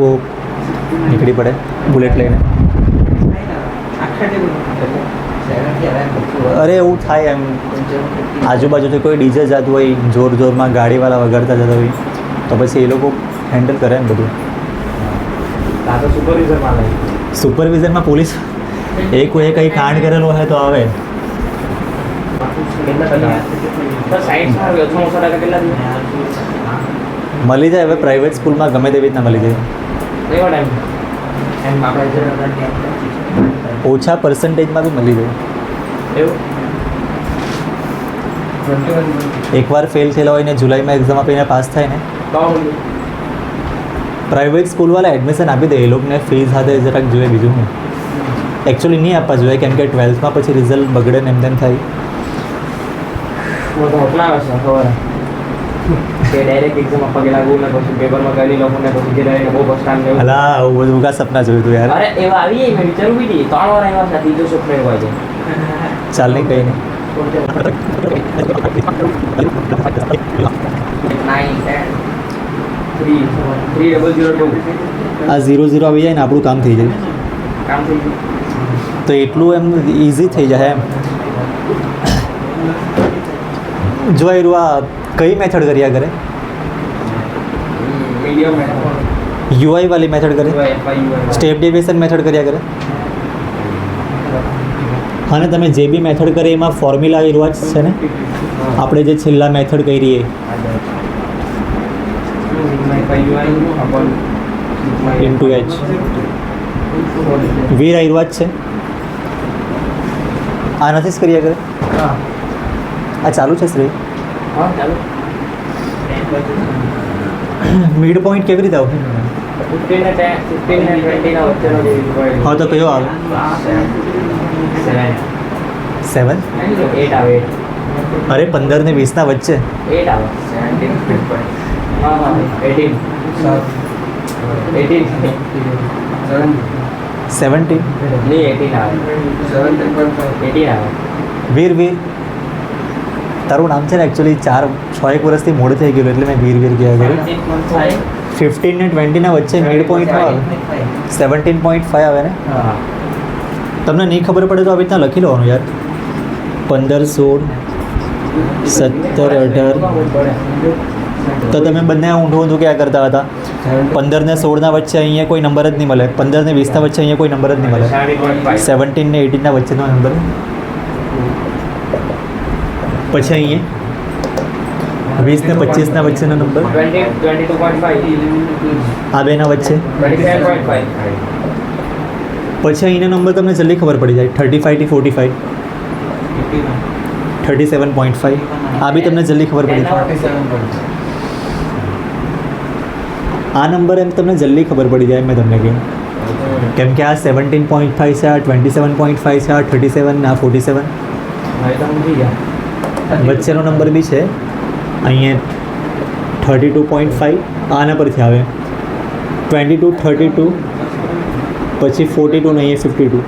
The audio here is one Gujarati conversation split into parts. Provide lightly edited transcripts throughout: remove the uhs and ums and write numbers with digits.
वो નીકળી પડે બુલેટ લઈને. અરે એવું થાય એમ, આજુબાજુથી કોઈ ડીજે જતું હોય, જોર જોરમાં ગાડીવાળા વગાડતા જતા હોય, તો પછી એ લોકો હેન્ડલ કરે ને બધું. સુપરવિઝનમાં પોલીસ કોઈ કંઈ કાંડ કરેલો હોય તો આવે. મળી જાય હવે પ્રાઇવેટ સ્કૂલમાં ગમે તેવી રીતના મળી જાય. ઓછા પર્સન્ટેજમાં બી મળી જાય. એકવાર ફેલ થયેલા હોય ને જુલાઈમાં એક્ઝામ આપીને પાસ થાય ને, પ્રાઇવેટ સ્કૂલવાળા એડમિશન આપી દે. એ લોકોને ફીસ સાથે જરાક જોઈએ, બીજું હું એકચ્યુઅલી નહીં આપવા જોઈએ, કેમ કે 12થમાં પછી રિઝલ્ટ બગડે ને એમ તેમ થાય. અલા આવું બધું કા સપના જોયું તું યાર. ચાલ નહીં કઈ નહીં. આ 0-0 આવી જાય ને આપણું કામ થઈ જાય. તો એટલું એમ ઇઝી થઈ જાય એમ. જો એ આ કઈ મેથડ કર્યા કરે? યુઆઈ વાળી મેથડ કરે, સ્ટેપ ડેવિએશન મેથડ કર્યા કરે. અને તમે જે બી મેથડ કરે એમાં ફોર્મ્યુલા એ જ છે ને. આપણે જે છેલ્લા મેથડ કરીએ ઇન્ટુ એચ વીર આયુર્વાદ છે. આ નથી જ કર્યા કરે. આ ચાલુ છે શ્રી. મિડ પોઈન્ટ કેવી રીતે આવે? હા તો કયો આવે? 7. અરે 15 ને 20 ના વચ્ચે 17 વીર તારું નામ છે ને એકચ્યુઅલી 4-6 વર્ષથી મોડ થઈ ગયેલું એટલે મેં વીર કહ્યા કરું. 15 ને 20 ના વચ્ચે મિડ પોઈન્ટમાં આવે 17.5 આવે ને. તમને નહીં ખબર પડે તો આવી રીતના લખી લેવાનું યાર. 15, 16, 17, 18. તો તમે બંને ઊંધું ક્યાં કરતા હતા? 15 ને 16 ના વચ્ચે અહીંયા કોઈ નંબર જ નહીં મળે. 15 ને 20 ના વચ્ચે અહીંયા કોઈ નંબર જ નહીં મળે. 17 ને 18 ના વચ્ચેનો નંબર. પછી અહીંયા 20 ને 25 ના વચ્ચેનો નંબર. 22.5 આ બેના વચ્ચે. પછી અહીંનો નંબર તમને જલ્દી ખબર પડી જાય. 35 થી 45, 37.5 આ બી તમને જલ્દી ખબર પડી જાય. આ નંબર એમ તમને જલ્દી ખબર પડી જાય મેં તમને કહ્યું, કેમ કે આ 17.5 છે, આ 27.5 છે, આ 37 ને આ 47. વચ્ચેનો નંબર બી છે અહીંયા 32.5 આના પરથી આવે. 22, 32 પછી 42 ને અહીંયા 52.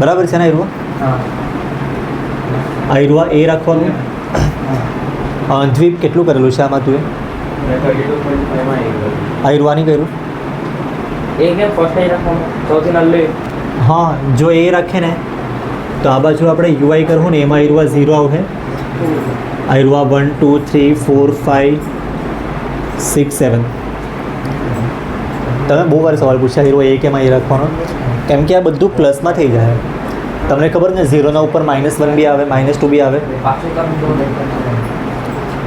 બરાબર છે ને આયુર્વા? આયુર્વા એ રાખવાનું. દ્વીપ કેટલું કરેલું છે આમાં તું? આયુર્વાની કર્યું? હા, જો એ રાખે ને તો આ બાજુ આપણે યુઆઈ કરવું ને એમાં આયુર્વા 0 આવશે. આયુર્વા 1, 2, 3, 4, 5, 6, 7. તમે બહુ વાર સવાલ પૂછ્યા આયુર્વા એ કેમ અહીં રાખવાનો? કેમ કે આ બધું પ્લસમાં થઈ જાય. તમને ખબર ને 0 ઉપર -1 બી આવે, -2 બી આવે.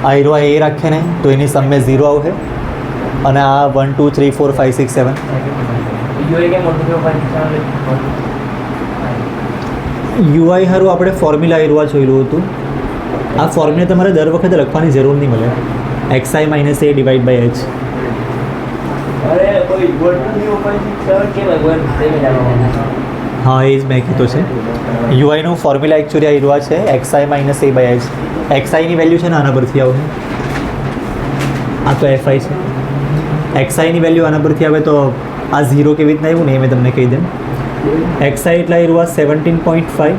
આયુર્વા એ રાખે ને તો એની સામે 0 આવશે. અને આ 1, 2, 3, 4, 5, 6, 7. યુઆઈ હારું આપણે ફોર્મ્યુલા આયુર્વા જોયેલું હતું. આ ફોર્મ્યુલા તમારે દર વખતે લખવાની જરૂર નહીં મળે. XI - A / H. હા, એ જ મેં કીધું છે. યુઆઈનું ફોર્મ્યુલા એકચ્યુઅલી આયુર્વા છે XI - A / H. XIની વેલ્યુ છે ને આના પરથી આવે. આ તો FI છે. XIની વેલ્યુ આના પરથી આવે તો આ 0 કેવી રીતના આવ્યું ને એ મેં તમને કહી દઉં. XI એટલે આયુર્વા 17.5.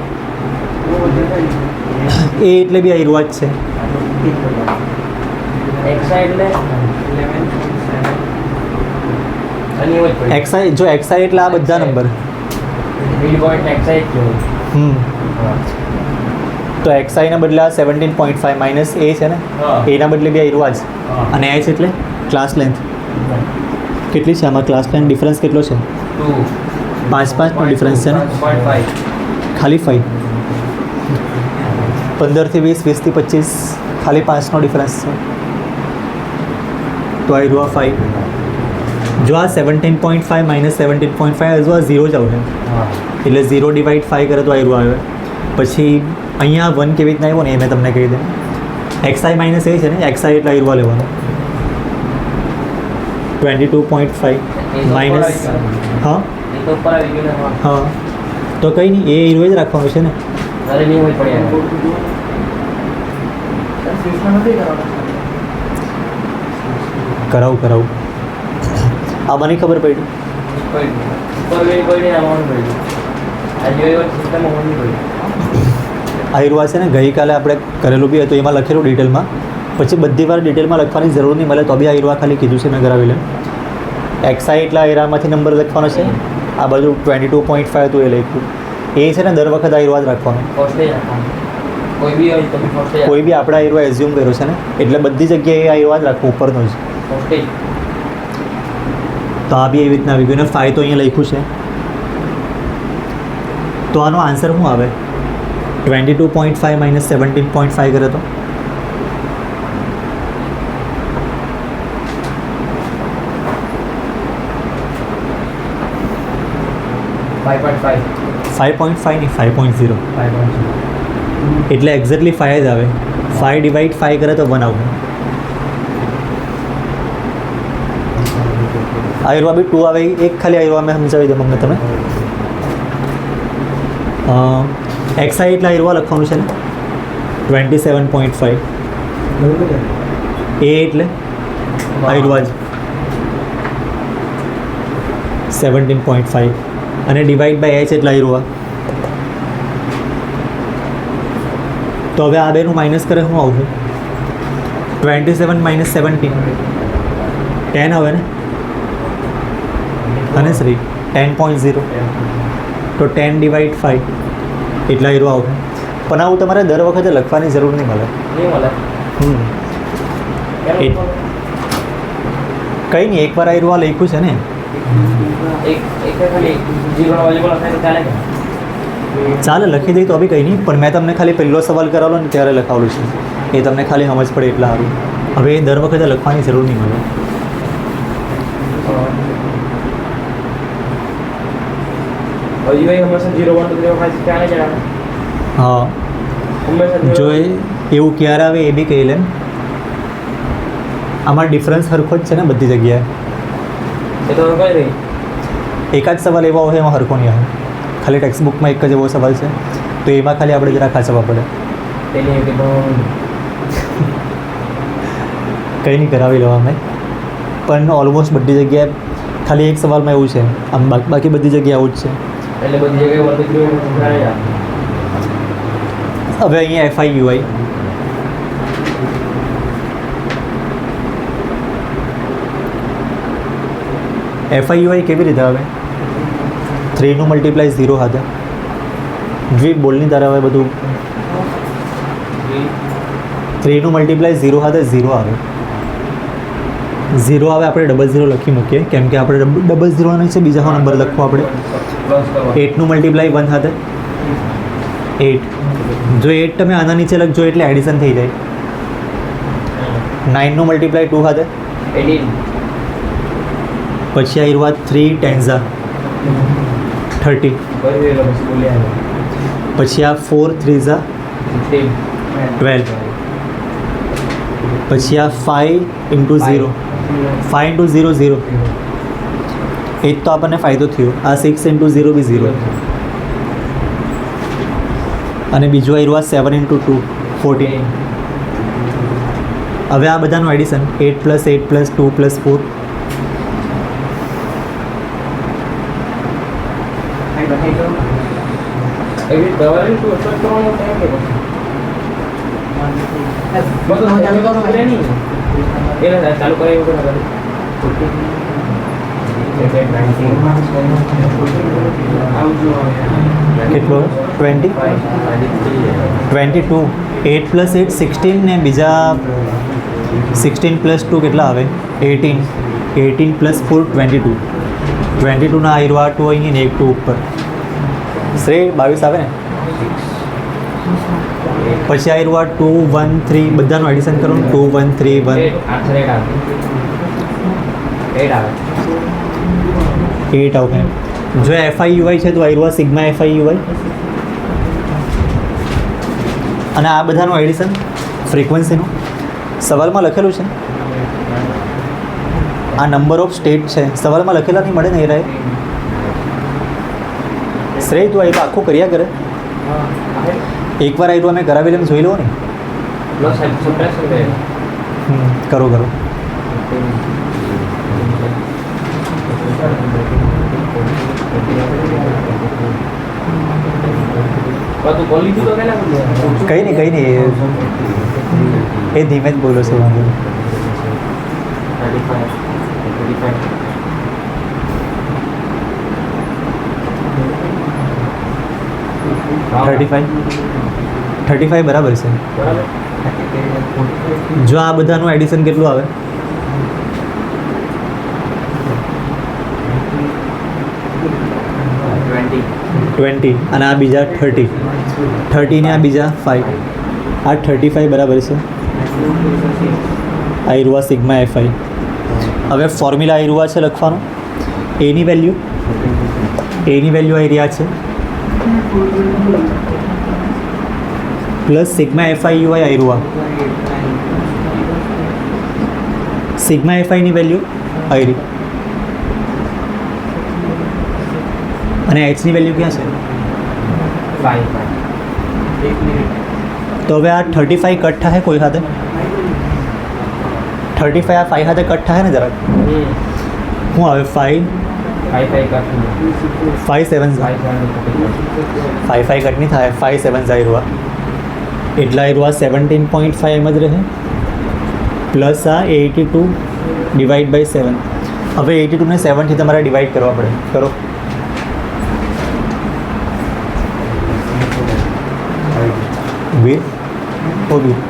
એ એટલે બી આયુર્વા જ છે. એક્સઆઈ જો એક્સઆઈ એટલે આ બધા નંબર. મિડ પોઈન્ટ એક્સાઇટ જો તો એક્સઆઈના બદલે આ 17.5 માઇનસ એ છે ને, એના બદલે બી આ જ. અને એચ એટલે ક્લાસ લેન્થ કેટલી છે આમાં? ક્લાસ લેન્થ ડિફરન્સ કેટલો છે? 5.5નો ડિફરન્સ છે ને, ખાલી 5. 15 થી 20, 20 થી 25, ખાલી 5નો ડિફરન્સ છે. તો આ રહ્યું 5. જો આ 17.5 માઇનસ 17.5 હજુ આ 0 જ આવશે, એટલે 0 ડિવાઈડ 5 કરે તો આ રહ્યું આવે. પછી અહીંયા 1 કેવી રીતના આવ્યો ને એ મેં તમને કહી દઉં. એક્સઆઈ માઇનસ એ છે ને, એક્સઆઈ એટલે આ લેવાનો 22.5 માઇનસ. હા હા, તો કંઈ નહીં, એ હીરો જ રાખવાનું છે ને. કરાવું આ મને ખબર પડી. આ હીરો છે ને, ગઈકાલે આપણે કરેલું બી હતું, એમાં લખેલું ડિટેલમાં. પછી બધી વાર ડિટેલમાં લખવાની જરૂર નહીં મળે, તો બી આ હીરો ખાલી કીધું છે મેં કરાવી લે. એક્સઆઈ એટલા હીરામાંથી નંબર લખવાનો છે. આ બાજુ 22.5 હતું એ લખ્યું. એ છે ને દર વખત આ હીરો જ રાખવાનો. કોઈ બી આપણે આ હીરો એઝ્યુમ કર્યો છે ને, એટલે બધી જગ્યાએ આ હીરો જ રાખવું ઉપરનો જ. તો આ બી એવી રીતના આવી ગયું ને. 5 તો અહીંયા લખ્યું છે. તો આનો આન્સર શું આવે? 22.5 માઇનસ 17.5 કરે તો 5.5 નહીં, 5.0. એટલે એક્ઝેક્ટલી 5 જ આવે. 5 ડિવાઈડ 5 કરે તો 1 આવે. આયુર્વા બી 2 આવે. એક ખાલી આયુર્વા મેં સમજાવી દઉં અમને તમે. એક્સઆઈ એટલે આયુર્વા લખવાનું છે ને 27.5. એ એટલે આયુર્વા જ 17.5 અને ડિવાઈડ બાય એચ એટલે આયુર્વા. તો હવે આ બેનું માઇનસ કરે શું આવશે? 27 માઇનસ 17 10 આવે ને. અને શ્રી 10.0 તો 10 ડિવાઈડ 5 એટલા હીરો આવશે. પણ આવું તમારે દર વખતે લખવાની જરૂર નહીં મળે. કંઈ નહીં, એકવાર આ હીરો લખ્યું છે ને, ચાલે લખી દઈ તો બી કંઈ નહીં. પણ મેં તમને ખાલી પહેલો સવાલ કરાવેલો ને ત્યારે લખાવેલું છે, એ તમને ખાલી સમજ પડે એટલા સારું. હવે એ દર વખતે લખવાની જરૂર નહીં મળે. હા, જો એવું ક્યારે આવે એ બી કહી લે. આમાં ડિફરન્સ સરખો જ છે ને બધી જગ્યાએ. એકાદ સવાલ એવા હોય એમાં સરખો નહીં આવે. ખાલી ટેક્સ્ટ બુકમાં એક જ એવો સવાલ છે, તો એમાં ખાલી આપણે જરા ખાચવા પડે. કંઈ નહીં, કરાવી લેવા મેં. પણ ઓલમોસ્ટ બધી જગ્યાએ ખાલી એક સવાલમાં એવું છે. આમ બાકી બધી જગ્યાએ આવું જ છે. હવે અહીંયા FIUI કેવી રીતે આવે? 3નું મલ્ટીપ્લાય 0 સાથે. દ્વીપ બોલની તારે હવે બધું 3નું મલ્ટીપ્લાય 0 સાથે 0 આવે. 0 આવે આપણે 00 લખી મૂકીએ, કેમ કે આપણે 00 નહીં છે, બીજા નંબર લખવો આપણે. 8નું મલ્ટીપ્લાય 1 સાથે 8. જો 8 તમે આના નીચે લખજો એટલે એડિશન થઈ જાય. 9નું મલ્ટીપ્લાય 2 સાથે 18. પછી આવી વાત 3 ટેન્ઝા 30. પછી આ 4 3ઝા 12. પછી આ 5 ઇન્ટુ 0 5 ઇન્ટુ 0 0. એ તો આપણને ફાયદો થયો. આ 6 ઇન્ટુ 0 બી 0. અને બીજું આવ્યું આ 7 ઇન્ટુ 2 14. હવે આ બધાનું એડિશન 8 પ્લસ 8 પ્લસ 2 પ્લસ 4. કેટલો 20 22 8 + 8 16 ને બીજા 16 + 2 કેટલા આવે 18 18 + 4 22 22ના આયરો આ 2 અહીં ને એક 2 ઉપર શ્રેય 22 આવે ને પછી આયરો આ 2 1 3 બધાનું એડિશન કરો 2 1 3 1 8 આવે જો FIUI છે તો આયરો સિગ્મા FIUI અને આ બધાનું એડિશન ફ્રીક્વન્સીનું સવાલમાં લખેલું છે આ નંબર ઓફ સ્ટેટ છે સવાલમાં લખેલા નહીં મળે ને એ રહે શ્રેય તું આયરો આખું કર્યા કરે એકવાર આયરો અમે કરાવી લઈને જોઈ લો ને કરો કરો કંઈ નહીં એ ધીમે જ બોલો છો વાંધો નહીં. 35 બરાબર છે જો આ બધાનું એડિશન કેટલું આવે 20 અને આ બીજા 30 ને આ બીજા 5 આ 35 બરાબર છે આ ઇરુઆ સિગ્મા FI હવે ફોર્મ્યુલા ઇરુઆ છે લખવાનું એની વેલ્યુ આ એરિયા છે પ્લસ સિગ્મા FIUI આયરુઆ સિગ્મા FI ની વેલ્યુ આયરી અને h ની વેલ્યુ ક્યાં છે 5 તો હવે આ 35 કટ થાય કોઈ સાથે 35 આ 5 સાથે કટ થાય ને જરાક હું આવે 5 7 5 કટ નહીં થાય 5 7 આયરુઆ એટલા આયરુઆ 17.5 એમ જ રહે પ્લસ આ 82 / 7 હવે 82 ને 7 થી તમારે ડિવાઈડ કરવા પડે કરો વીર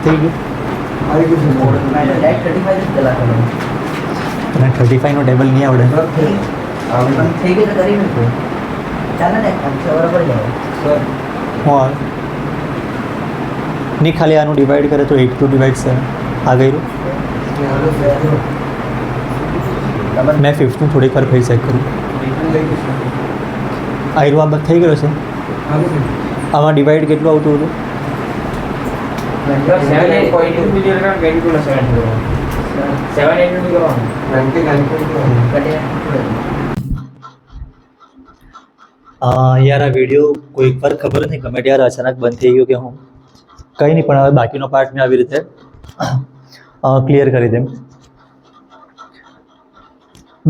થઈ ગયું અને 35 નો ટેબલ નહીં આવડે હા નહીં ખાલી આનું ડિવાઈડ કરે તો 82 / 7 આ ગયું મેં 5th નું થોડીક વાર ફરી ચેક કરું આયરો આ થઈ ગયો છે આમાં ડિવાઈડ કેટલું આવતું હતું યાર આ વિડીયો કોઈક વાર ખબર નથી કમેન્ટ યાર અચાનક બંધ થઈ ગયો કે હું કંઈ નહીં પણ હવે બાકીનો પાર્ટ મેં આવી રીતે ક્લિયર કરી દેમ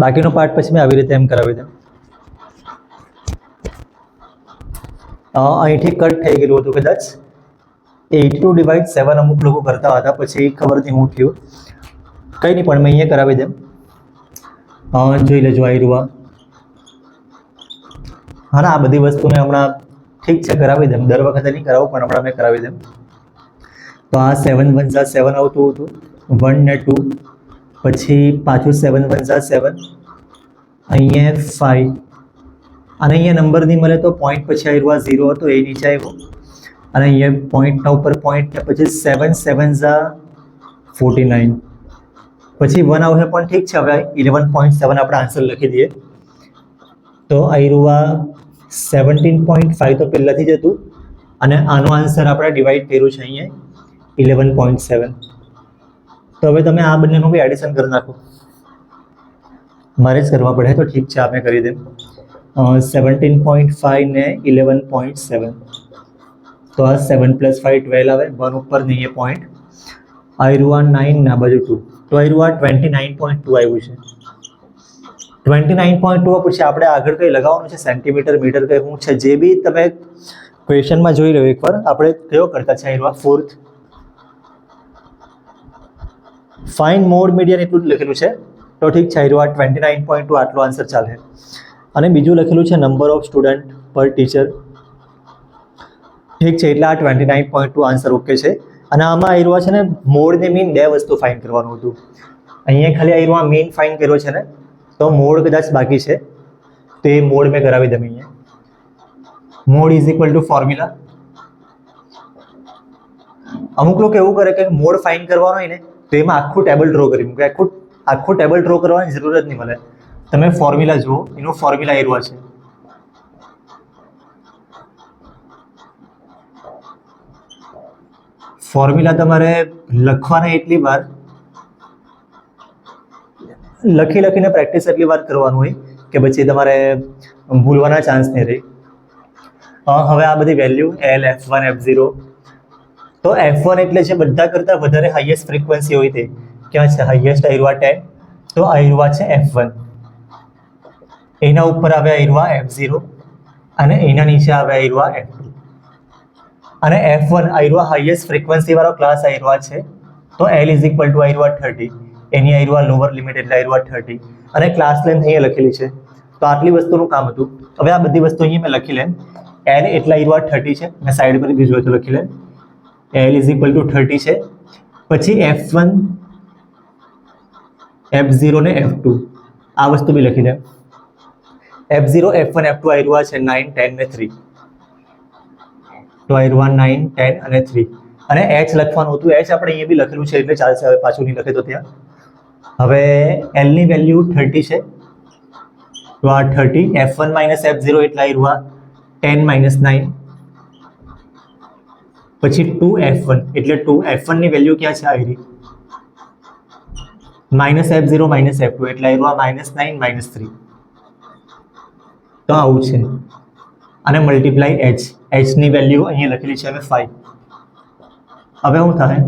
બાકીનો પાર્ટ પછી મેં આવી રીતે એમ કરાવી દેમ અહીંથી કટ થઈ ગયેલું હતું કદાચ 82 / 7 અમુક લોકો કરતા હતા પછી ખબર નહીં હું થયું કંઈ નહીં પણ મેં અહીંયા કરાવી દેમ જોઈ લેજો આયરુઆ હા ના આ બધી વસ્તુ મેં હમણાં ઠીક છે કરાવી દેમ દર વખતે નહીં કરાવું પણ હમણાં મેં કરાવી દેમ તો આ 7 × 1 = 7 આવતું હતું 1 ને 2 પછી પાછું 7 × 1 = 7 અહીંયા 5 અને અહીંયા નંબર નહીં મળે તો પોઈન્ટ પછી આયરુઆ 0 હતો એ નીચે આવ્યો અને અહીંયા પોઈન્ટના ઉપર પોઈન્ટ પછી 7 × 7 = 49 પછી 1 આવશે પણ ઠીક છે હવે 11.7 આપણે આન્સર લખી દઈએ તો આયરુઆ 17.5 તો પહેલાંથી જ હતું અને આનો આન્સર આપણે ડિવાઈડ કર્યું છે અહીંયા 11.7 તો હવે તમે આ બંનેનું બી એડિશન કરી નાખો મારે જ કરવા પડે તો ઠીક છે આપણે કરી દે 17.5 ને 11.7 તો આ 7 + 5 12 આવે 1 ઉપર નહીં એ પોઈન્ટ આયરુઆ 9 ના બાજુ 2 તો આયરુઆ 29.2 આવ્યું છે 29.2 પછી આપણે આગળ કંઈ લગાવવાનું છે સેન્ટીમીટર મીટર કંઈ શું છે જે બી તમે ક્વેશ્ચનમાં જોઈ લો એકવાર આપણે કયો કરતા છે આયરુઆ 4th ફાઇન મોડ મીડિયન એટલું જ લખેલું છે તો ઠીક છે આ 29.2 આટલો આન્સર ચાલે. અને બીજું લખેલું છે નંબર ઓફ સ્ટુડન્ટ પર ટીચર. ઠીક છે એટલે આ 29.2 આન્સર ઓકે છે. અને આમાં આવ્યું છે ને મોડ ને મીન બે વસ્તુ ફાઇન્ડ કરવાનું હતું. અહીંયા ખાલી આવ્યું મેઇન ફાઇન્ડ કર્યો છે ને, તો મોડ કદાચ બાકી છે તો એ મોડ મેં કરાવી દઉં. અહીંયા mode is equal two formula. અમુક લોકો એવું કરે કે મોડ ફાઇન્ડ કરવાનો હોય ને તો એમાં આખું ટેબલ ડ્રો કરી મૂકે. આખું ટેબલ ડ્રો કરવાની જરૂર જ નહીં મળે. તમે ફોર્મ્યુલા જુઓ, એનું ફોર્મ્યુલા આવ્યું છે. ફોર્મ્યુલા તમારે લખવાના એટલી વાર લખીને પ્રેક્ટિસ એટલી વાર કરવાનું હોય કે પછી તમારે ભૂલવાના ચાન્સ નહીં રહે. હવે આ બધી વેલ્યુ L, F1, F0. તો F1 એટલે છે બધા કરતાં વધારે હાઈએસ્ટ ફ્રીક્વન્સી હોય તે. ક્યાં છે હાઈએસ્ટ? આયરવા 10. તો આયરવા છે F1. એના ઉપર આવે આયરવા F0 અને એના નીચે આવે આયરવા F2. અને F1 આયરવા હાઈએસ્ટ ફ્રીક્વન્સી વાળો ક્લાસ આયરવા છે. તો L ઇઝ ઇક્વલ ટુ આયરવા 30. એની આયરવા લોઅર લિમિટ એટલે આયરવા 30. અને ક્લાસ લેન્થ અહીંયા લખેલી છે. તો આટલી વસ્તુનું કામ હતું. હવે આ બધી વસ્તુ અહીંયા મેં લખી લેમ. L એટલે આયરવા 30 છે. મેં સાઈડ પર બીજું હોય તો લખી લેમ. L ઇઝ ઇક્વલ ટુ 30 છે. પછી F1, F0 ને F2 આ વસ્તુ બી લખી દે. F0, F1, F2 આયરવા છે 9, 10 ને 3. તો આયરવા 9, 10 અને 3. અને H લખવાનું હતું. H આપણે અહીંયા બી લખેલું છે એટલે ચાલશે. હવે પાછું નહીં લખે તો ત્યાં. હવે L ની વેલ્યુ 30 છે. તો આ 30. F1 માઇનસ F0 એટલે આયરવા 10 માઇનસ 9. પછી 2F1 એટલે 2. F1 ની વેલ્યુ ક્યાં છે? આયરી માઇનસ F0 માઇનસ F2 એટલે આયરવા -9 -3. તો આવું છે. અને મલ્ટીપ્લાય H. H ની વેલ્યુ અહીંયા લખેલી છે હવે 5. હવે શું થાય?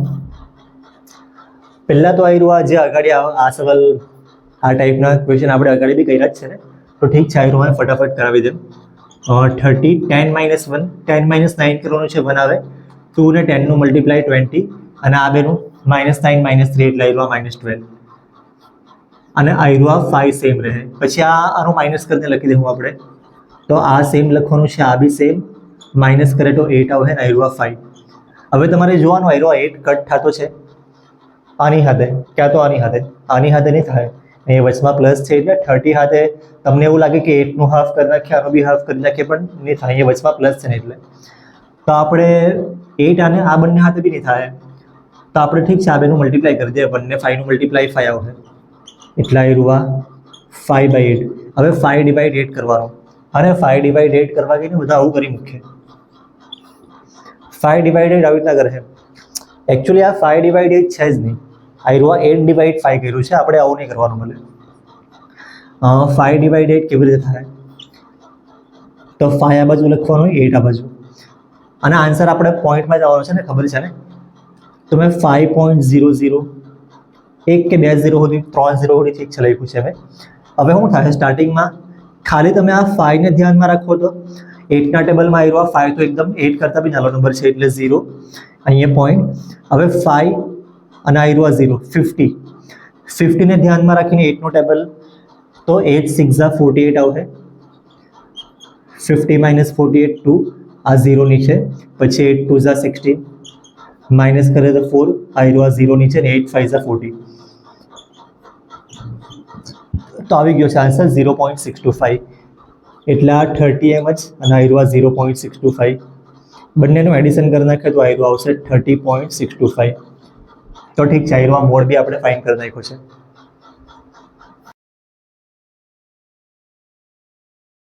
પહેલાં તો આયરવા જે આગળ આ સવાલ આ ટાઈપના ક્વેશ્ચન આપણે આગળ બી કર્યા જ છે ને, તો ઠીક છે આયરવા ફટાફટ કરાવી દે. 30, 10 માઇનસ 1, 10 માઇનસ 9 કરવાનું છે 1 આવે. 2 ને 10 નું મલ્ટીપ્લાય 20 અને આ બેનું -9 -3 એટલે આયરવા -12. અને આયરવા 5 સેમ રહે. પછી આનું માઇનસ કરીને લખી દેવું આપણે. તો આ સેમ લખવાનું છે, આ બી સેમ. માઇનસ કરે તો 8 આવે ને આયરવા 5. હવે તમારે જોવાનું આયરવા 8 કટ થતો છે આની હાથે, ક્યાં તો આની હાથે નહીં થાય. અહીં વચમાં પ્લસ છે એટલે 30 હાથે તમને એવું લાગે કે 8 નું હાફ કરી નાખીએ, આનું બી હાફ કરી નાખીએ, પણ નહીં થાય. અહીંયા વચમાં પ્લસ છે ને એટલે. તો આપણે 8 અને આ બંને હાથે બી નહીં થાય. તો આપણે ઠીક છે આ બેનું મલ્ટીપ્લાય કરી દઈએ. 1 ને 5 નું મલ્ટીપ્લાય 5 આવશે એટલે આયરવા 5/8. હવે 5 ડિવાઇડ 8 કરવાનો. અને 5 ડિવાઇડ 8 કરવા ગઈને બધા આવું કરી મૂકે. 5 ડિવાઇડ 8 આવી રીતના કરે છે. એકચ્યુઅલી આ 5 ડિવાઇડ 8 છે જ નહીં. આયરવા 8 ડિવાઇડ 5 કર્યું છે. આપણે આવું નહીં કરવાનું મળે. 5 ડિવાઇડ 8 કેવી રીતે થાય? તો 5 આ બાજુ લખવાનું, 8 આ બાજુ. અને આન્સર આપણે પોઈન્ટમાં જ આવવાનો છે ને, ખબર છે ને. તો મેં 5.00 1 કે 2 0 સુધી 3 0 સુધી ઠીક છે લખ્યું છે મેં. હવે શું થાય? સ્ટાર્ટિંગમાં ખાલી તમે આ 5 ને ધ્યાનમાં રાખો તો 8 ના ટેબલમાં આયરવા 5 તો એકદમ 8 કરતાં બી નાનો નંબર છે એટલે 0. અહીંયા પોઈન્ટ. હવે 5 અને આયરવા 0, 50. 50 ને ધ્યાનમાં રાખીને 8 નો ટેબલ, તો 8 6 48 આવશે. 50 માઇનસ 48 2. આ 0 નીચે. પછી 8 2 16. માઇનસ કરે તો 4. આયરવા 0 નીચે ને 8 5 40. તો આવી ગયો છે આન્સર 0.625. એટલે આ 30 એમ જ અને આયરવા 0.625. બંનેનું એડિશન કરી નાખે તો આયરવા આવશે 30.625. તો ઠીક છે આયરવા મોડ બી આપણે ફાઇન્ડ કરી નાખ્યો છે.